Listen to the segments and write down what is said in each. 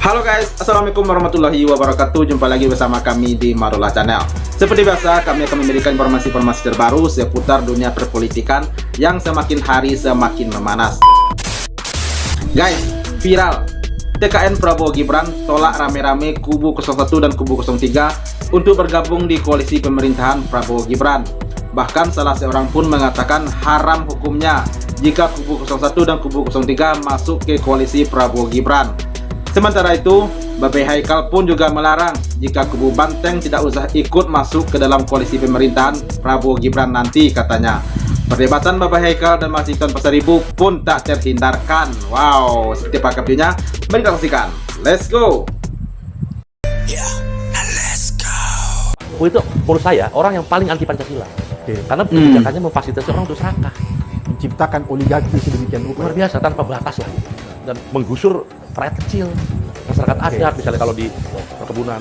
Halo guys, Assalamualaikum warahmatullahi wabarakatuh. Jumpa lagi bersama kami di Marula Channel. Seperti biasa, kami akan memberikan informasi-informasi terbaru seputar dunia perpolitikan yang semakin hari semakin memanas. Guys, viral TKN Prabowo Gibran tolak rame-rame kubu 01 dan kubu 03 untuk bergabung di koalisi pemerintahan Prabowo Gibran. Bahkan salah seorang pun mengatakan haram hukumnya jika kubu 01 dan kubu 03 masuk ke koalisi Prabowo Gibran. Sementara itu, Babe Haikal pun juga melarang jika kubu Banteng tidak usah ikut masuk ke dalam koalisi pemerintahan Prabowo Gibran nanti, katanya. Perdebatan Babe Haikal dan Mas Hinton Pasaribu pun tak terhindarkan. Wow, seperti apa kabarnya? Mari kita saksikan. Let's go. Itu menurut saya orang yang paling anti Pancasila. Karena kebijakannya memfasilitasi orang untuk serakah, menciptakan oligarki sedemikian rupa. luar biasa tanpa batas lah, dan menggusur rakyat kecil, masyarakat adat, misalnya kalau di perkebunan,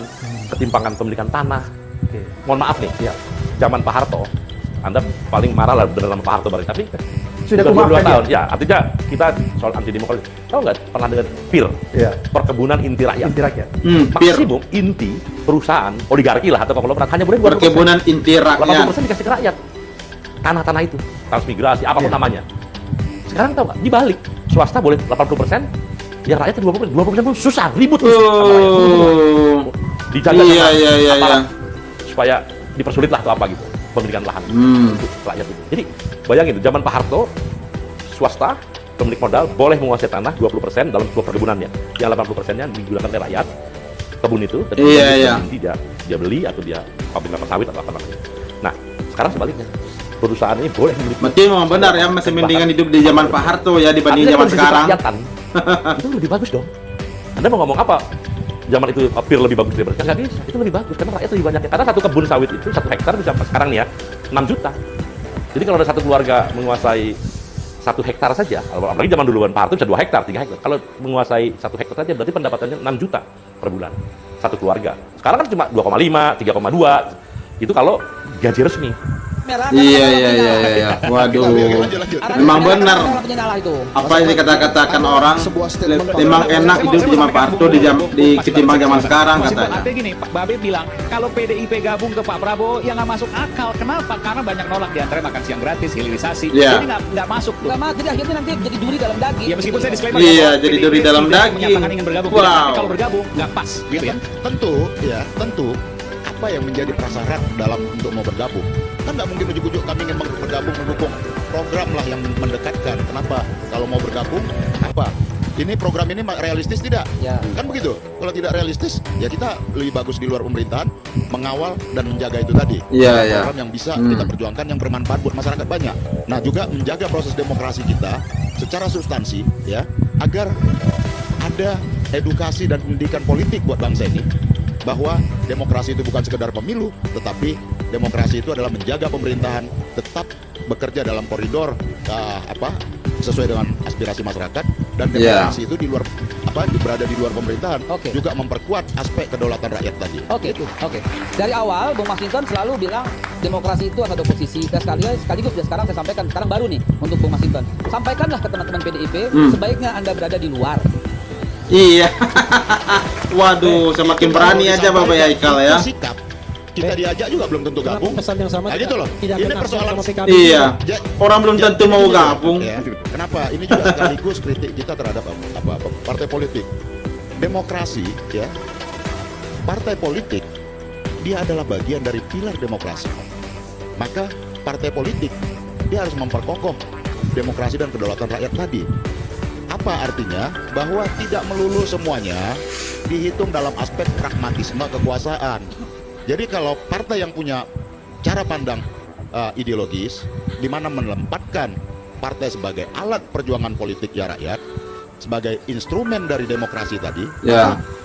ketimpangan pemilikan tanah. Mohon maaf nih, zaman Pak Harto, Anda paling marah lah benar sama Pak Harto bareng, tapi Sudah 22 kemaafkan tahun, ya artinya kita soal anti demokrasi. Tahu nggak pernah dengar PIR, perkebunan inti rakyat? Inti rakyat. Maksimum inti perusahaan oligarki lah atau konglomerat hanya boleh 20%. Perkebunan inti rakyat. 80% dikasih ke rakyat. Tanah-tanah itu, transmigrasi, apapun namanya. Sekarang tahu nggak? Dibalik, swasta boleh 80%, yang rakyat 20% pun susah, ribut sama rakyat. Dijaga aparat supaya dipersulit lah atau apa gitu, pemilikan lahan untuk rakyat itu. Jadi bayangin, zaman Pak Harto, swasta, pemilik modal boleh menguasai tanah 20% dalam sebuah perkebunannya, yang 80%-nya digunakan oleh rakyat kebun itu, dan nanti dia beli atau dia pabrik kelapa sawit atau apa namanya. Nah, sekarang sebaliknya, perusahaan ini boleh memiliki. Berarti memang benar ya, masih mendingan hidup di zaman Pak Harto ya dibanding zaman sekarang. Itu lebih bagus dong. Anda mau ngomong apa? Zaman itu PIR lebih bagus daripada sekarang? Nggak bisa, itu lebih bagus karena rakyat lebih banyak. Karena satu kebun sawit itu 1 hektar bisa sekarang nih ya 6 juta. Jadi kalau ada satu keluarga menguasai 1 hektar saja, apalagi zaman duluan Pak Harto bisa 2 hektar, 3 hektar. Kalau menguasai 1 hektar saja berarti pendapatannya 6 juta per bulan satu keluarga. Sekarang kan cuma 2,5, 3,2. Itu kalau gaji resmi. Iya. Waduh, memang benar. Apa yang dikatakan orang, memang enak hidup di zaman Pak Harto di ketimbang zaman sekarang katanya. Ada gini, Pak Babe bilang kalau PDIP gabung ke Pak Prabowo yang nggak masuk akal. Kenapa? Karena banyak nolak, di antara makan siang gratis, hilirisasi. Jadi nggak masuk tuh. Jadi akhirnya nanti jadi duri dalam daging. Ya meskipun saya disclaimer. Iya, jadi duri dalam daging. Menyatakan ingin bergabung. Wow. Tapi kalau bergabung nggak pas, gitu ya. Tentu apa yang menjadi prasyarat dalam untuk mau bergabung, kan nggak mungkin ujuk-ujuk kami ingin bergabung mendukung program lah yang mendekatkan. Kenapa? Kalau mau bergabung, apa? Ini program ini realistis tidak? Ya. Kan begitu. Kalau tidak realistis, ya kita lebih bagus di luar pemerintahan, mengawal dan menjaga itu tadi. Program yang bisa kita perjuangkan, yang bermanfaat buat masyarakat banyak. Nah, juga menjaga proses demokrasi kita secara substansi, ya, agar ada edukasi dan pendidikan politik buat bangsa ini, bahwa demokrasi itu bukan sekedar pemilu, tetapi demokrasi itu adalah menjaga pemerintahan tetap bekerja dalam koridor sesuai dengan aspirasi masyarakat, dan demokrasi itu di luar berada di luar pemerintahan, juga memperkuat aspek kedaulatan rakyat tadi. Dari awal Bung Mas Hinton selalu bilang demokrasi itu ada oposisi. Dan sekaligus sekarang saya sampaikan, sekarang baru nih untuk Bung Mas Hinton, sampaikanlah ke teman-teman PDIP, sebaiknya Anda berada di luar. Iya. Waduh, semakin berani aja Bapak Haikal ya. Sikap kita diajak juga belum tentu gabung. Pesan yang sama gitu loh. Ini persoalan sikap. Iya. Orang belum tentu mau gabung. Ya. Kenapa? Ini juga sekaligus kritik kita terhadap partai politik. Demokrasi, ya. Partai politik dia adalah bagian dari pilar demokrasi. Maka partai politik dia harus memperkokoh demokrasi dan kedaulatan rakyat tadi. Apa artinya? Bahwa tidak melulu semuanya dihitung dalam aspek pragmatisme kekuasaan. Jadi kalau partai yang punya cara pandang ideologis, di mana menempatkan partai sebagai alat perjuangan politik ya rakyat, sebagai instrumen dari demokrasi tadi,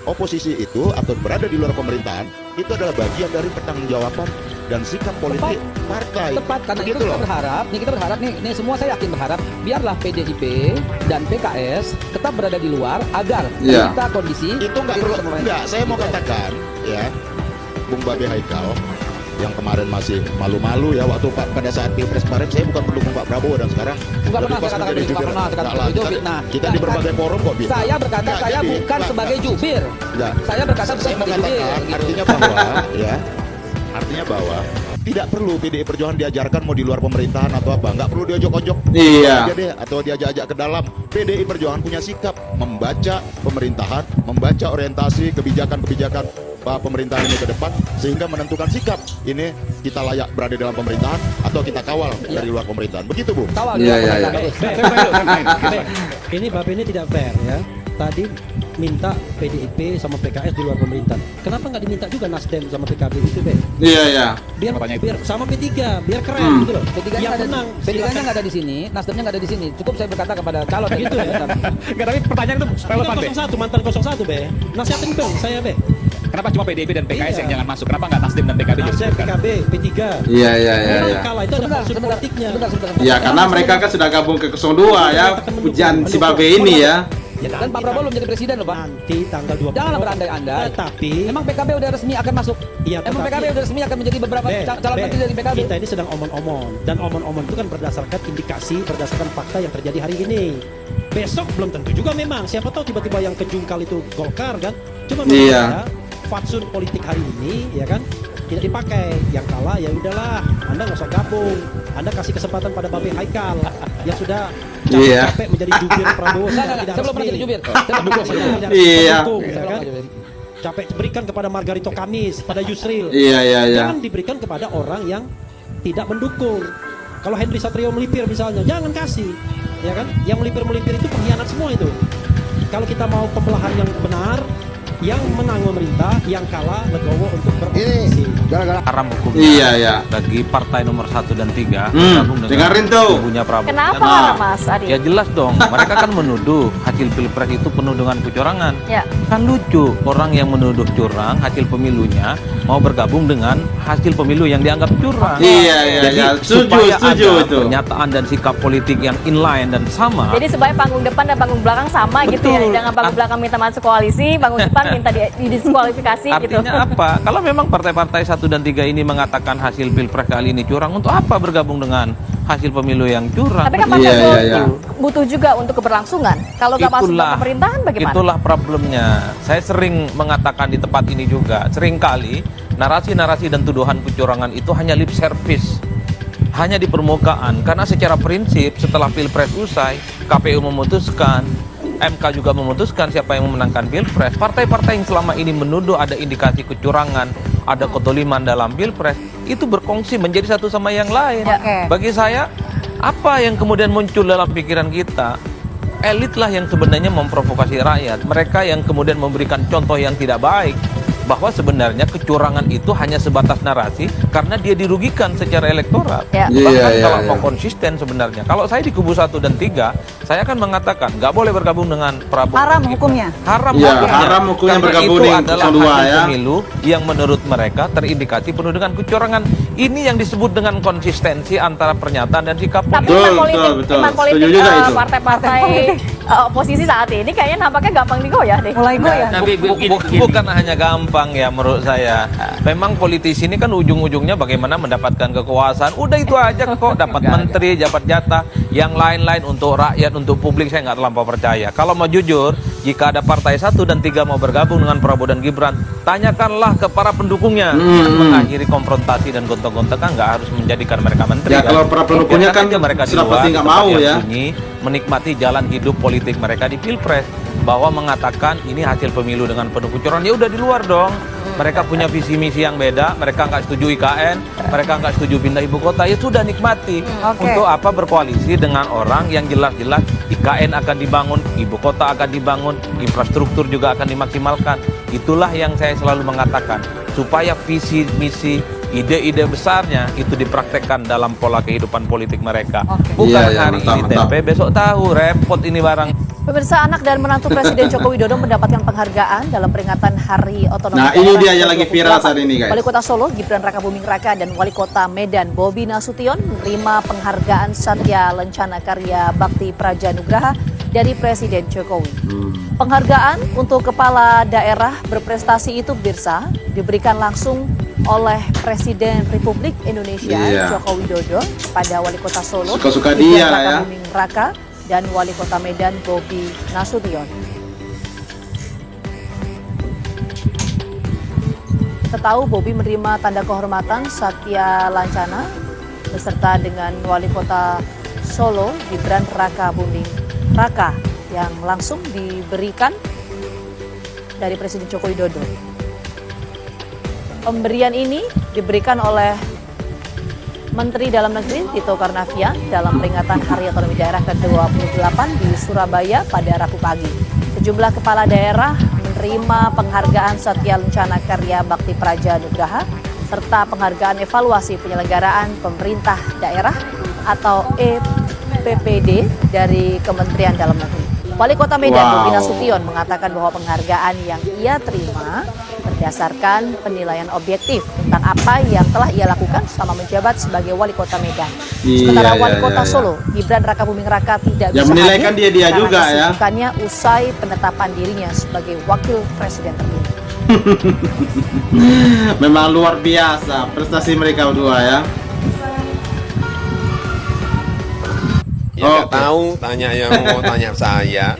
oposisi itu atau berada di luar pemerintahan, itu adalah bagian dari pertanggungjawaban dan sikap politik partai. Tepat, karena begitu itu kita loh. berharap nih semua saya yakin berharap biarlah PDIP dan PKS tetap berada di luar agar kita kondisi itu nggak perlu. Saya mau katakan ya, Bung Babe Haikal, yang kemarin masih malu-malu ya waktu pada saat Pilpres kemarin saya bukan pendukung Pak Prabowo dan sekarang Enggak pernah lepas saya katakan menjadi itu, jubir. enggak pernah saya katakan itu fitnah. Kita di berbagai forum kok fitnah. Saya berkata Enggak, saya jadi, bukan enggak, sebagai jubir. enggak. Saya berkata bukan Saya sebagai jubir. mengatakan gitu. artinya bahwa ya artinya bahwa tidak perlu PDI Perjuangan diajarkan mau di luar pemerintahan atau apa, nggak perlu diojok-ojok Iya. aja deh atau diajak-ajak ke dalam. PDI Perjuangan punya sikap membaca pemerintahan, membaca orientasi kebijakan-kebijakan pemerintahan ini ke depan sehingga menentukan sikap ini kita layak berada dalam pemerintahan atau kita kawal dari luar pemerintahan. Begitu, Bu. Kawal Iya, di iya, luar iya. pemerintahan. Ini Bapak ini tidak fair ya. Tadi minta PDIP sama PKS di luar pemerintahan. Kenapa nggak diminta juga Nasdem sama PKB itu, Be? Iya, iya. Biar Pertanyaan itu. biar sama P3, biar keren gitu loh. P3-nya Yang nggak ada, menang P3-nya silakan. nggak ada di sini, Nasdemnya nggak ada di sini. Cukup saya berkata kepada calon Gitu ya. Enggak, tapi pertanyaan itu relevan, Be. 01 mantan 01, Be. Nasihatin dong saya, Be. Kenapa cuma PDIP dan PKS Iya. yang jangan masuk? Kenapa nggak Nasdem dan PKB juga Nasdem, disebutkan? PKB, P3. Iya, iya, iya, Memang iya. kalah itu ada maksud politiknya. Ya, karena mereka kan sudah gabung ke 02 ya, ujian si Babe ini ya. Ya, Dan Pak Prabowo belum jadi presiden loh, Pak. Nanti tanggal 20. Janganlah berandai-andai. Tetapi Emang PKB udah resmi akan masuk. Iya, Emang tetapi- PKB udah resmi akan menjadi beberapa Be, calon Be, menteri dari PKB. kita ini sedang omon-omon, dan omon-omon itu kan berdasarkan indikasi, berdasarkan fakta yang terjadi hari ini. Besok belum tentu juga memang, siapa tahu tiba-tiba yang kejungkal itu Golkar kan. Cuma memang Iya. ya, fatsun politik hari ini ya kan tidak dipakai. Yang kalah ya udahlah, Anda nggak usah gabung. Anda kasih kesempatan pada Babe Haikal yang sudah Iya. capek menjadi jubir Prabowo. Enggak, saya belum pernah jadi jubir. Saya belum pernah jadi jubir. Iya. Ya kan? Capek berikan kepada Margarito Kamis, pada Yusril. Iya, iya, iya. Jangan diberikan kepada orang yang tidak mendukung. Kalau Henry Satrio melipir misalnya, jangan kasih. Ya kan? Yang melipir-melipir itu pengkhianat semua itu. Kalau kita mau pembelahan yang benar, yang menang memerintah, yang kalah legowo untuk beroposisi. Haram hukumnya Iya, iya. bagi partai nomor 1 dan 3 dengerin tuh. kubunya Prabowo. Kenapa Nah. marah, Mas Adi? Ya jelas dong, mereka kan menuduh hasil pilpres itu penuh dengan kecurangan. Ya. Kan lucu, orang yang menuduh curang hasil pemilunya mau bergabung dengan hasil pemilu yang dianggap curang. Iya, iya, Jadi iya. supaya Setuju ada itu. pernyataan dan sikap politik yang inline dan sama. Jadi supaya panggung depan dan panggung belakang sama gitu ya. Betul. Jangan panggung belakang minta masuk koalisi, panggung depan minta didiskualifikasi gitu. Artinya apa? Kalau memang partai-partai 1 dan 3 ini mengatakan hasil pilpres kali ini curang, untuk apa bergabung dengan hasil pemilu yang curang? Tapi kan Iya, Partai iya, Golkar iya. butuh juga untuk keberlangsungan. Kalau nggak masuk ke pemerintahan bagaimana? Itulah problemnya. Saya sering mengatakan di tempat ini juga, sering kali narasi-narasi dan tuduhan kecurangan itu hanya lip service, hanya di permukaan. Karena secara prinsip setelah pilpres usai, KPU memutuskan, MK juga memutuskan siapa yang memenangkan pilpres. Partai-partai yang selama ini menuduh ada indikasi kecurangan, ada ketoliman dalam pilpres, itu berkongsi menjadi satu sama yang lain. Ya. Oke. Bagi saya, apa yang kemudian muncul dalam pikiran kita? Elit lah yang sebenarnya memprovokasi rakyat. Mereka yang kemudian memberikan contoh yang tidak baik, bahwa sebenarnya kecurangan itu hanya sebatas narasi karena dia dirugikan secara elektoral. Ya. Bahkan Iya, iya, kalau iya. mau konsisten sebenarnya, kalau saya di kubu 1 dan 3, saya akan mengatakan nggak boleh bergabung dengan Prabowo. Haram Gibran. hukumnya. Haram Iya, hukumnya. haram hukumnya Karena bergabung itu dengan adalah 02 hasil ya. pemilu yang menurut mereka terindikasi penuh dengan kecurangan. Ini yang disebut dengan konsistensi antara pernyataan dan sikap Tapi politik. Betul, iman politik, betul, betul. iman politik Setuju juga itu. partai-partai oposisi saat ini kayaknya nampaknya gampang digoyah deh. Mulai goyah. Bukan hanya gampang ya menurut saya. Memang politisi ini kan ujung-ujungnya bagaimana mendapatkan kekuasaan. Udah itu aja kok, dapat menteri, dapat jatah. Yang lain-lain untuk rakyat, untuk publik saya nggak terlampau percaya. Kalau mau jujur, jika ada partai 1 dan 3 mau bergabung dengan Prabowo dan Gibran, tanyakanlah ke para pendukungnya. Mengakhiri konfrontasi dan gontok-gontokan nggak harus menjadikan mereka menteri. Ya, kalau para pendukungnya Biarkan kan aja mereka di sudah luar, pasti di nggak tempat mau yang ya. sunyi, menikmati jalan hidup politik mereka di pilpres, bahwa mengatakan ini hasil pemilu dengan penuh kecurangan, ya udah di luar dong. Mereka punya visi misi yang beda, mereka nggak setuju IKN, mereka nggak setuju pindah ibu kota, ya sudah nikmati. Oke. Untuk apa berkoalisi dengan orang yang jelas-jelas IKN akan dibangun, ibu kota akan dibangun, infrastruktur juga akan dimaksimalkan. Itulah yang saya selalu mengatakan, supaya visi misi ide-ide besarnya itu dipraktekkan dalam pola kehidupan politik mereka. Bukan Iya, iya, hari mantap, ini mantap. tempe, besok tahu, repot ini barang. Pemirsa, anak dan menantu Presiden Joko Widodo mendapatkan penghargaan dalam peringatan Hari Otonomi Nah, Daerah ini dia yang 2028. lagi viral saat ini, guys. Wali Kota Solo, Gibran Rakabuming Raka, dan Wali Kota Medan, Bobi Nasution, menerima penghargaan Satya Lencana Karya Bakti Praja Nugraha dari Presiden Jokowi. Penghargaan untuk kepala daerah berprestasi itu Birsa diberikan langsung oleh Presiden Republik Indonesia Joko Widodo pada Wali Kota Solo, Suka-suka Gibran dia lah ya. Rakabuming Raka, dan Wali Kota Medan Bobi Nasution. Kita tahu Bobi menerima tanda kehormatan Satya Lancana beserta dengan Wali Kota Solo Gibran Rakabuming Raka yang langsung diberikan dari Presiden Joko Widodo. Pemberian ini diberikan oleh Menteri Dalam Negeri Tito Karnavian dalam peringatan Hari Otonomi Daerah ke-28 di Surabaya pada Rabu pagi. Sejumlah kepala daerah menerima penghargaan Satya Lancana Karya Bakti Praja Nugraha serta penghargaan evaluasi penyelenggaraan pemerintah daerah atau EPPD dari Kementerian Dalam Negeri. Wali Kota Medan Bobi Nasution mengatakan bahwa penghargaan yang ia terima berdasarkan penilaian objektif tentang apa yang telah ia lakukan selama menjabat sebagai Wali Kota Medan. Sementara Wali Kota Solo, Gibran Rakabuming Raka tidak bisa menilaikan hadir dia juga ya. kesibukannya usai penetapan dirinya sebagai Wakil Presiden terpilih. Memang luar biasa prestasi mereka berdua ya. Ya nggak tahu, tanya yang mau tanya saya.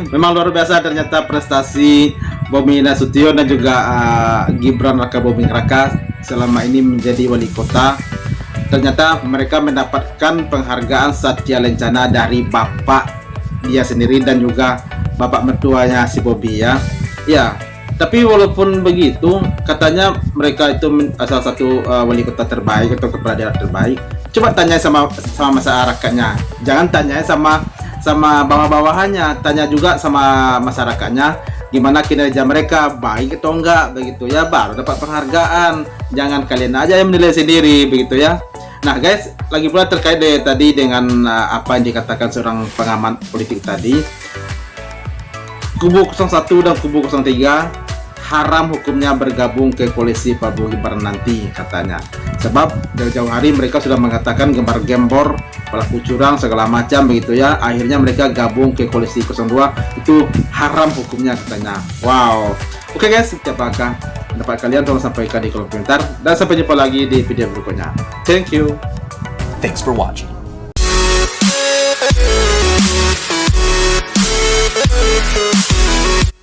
Memang luar biasa ternyata prestasi Bobi Nasution dan juga Gibran Rakabuming Raka selama ini menjadi wali kota. Ternyata mereka mendapatkan penghargaan Satya Lancana dari bapak dia sendiri dan juga bapak mertuanya si Bobi ya. Ya, tapi walaupun begitu katanya mereka itu salah satu wali kota terbaik atau kepala daerah terbaik. Coba tanya sama masyarakatnya. Jangan tanya sama bawah-bawahannya, tanya juga sama masyarakatnya gimana kinerja mereka, baik atau enggak begitu ya, baru dapat penghargaan. Jangan kalian aja yang menilai sendiri begitu ya. Nah guys, lagi pula terkait tadi dengan apa yang dikatakan seorang pengamat politik tadi, kubu 01 dan kubu 03 haram hukumnya bergabung ke koalisi Prabowo Gibran nanti katanya. Sebab dari jauh hari mereka sudah mengatakan gembar-gembor, pelaku curang segala macam begitu ya. Akhirnya mereka gabung ke koalisi 02, itu haram hukumnya katanya. Wow. Oke guys, apakah pendapat kalian? Tolong sampaikan di kolom komentar dan sampai jumpa lagi di video berikutnya. Thank you. Thanks for watching.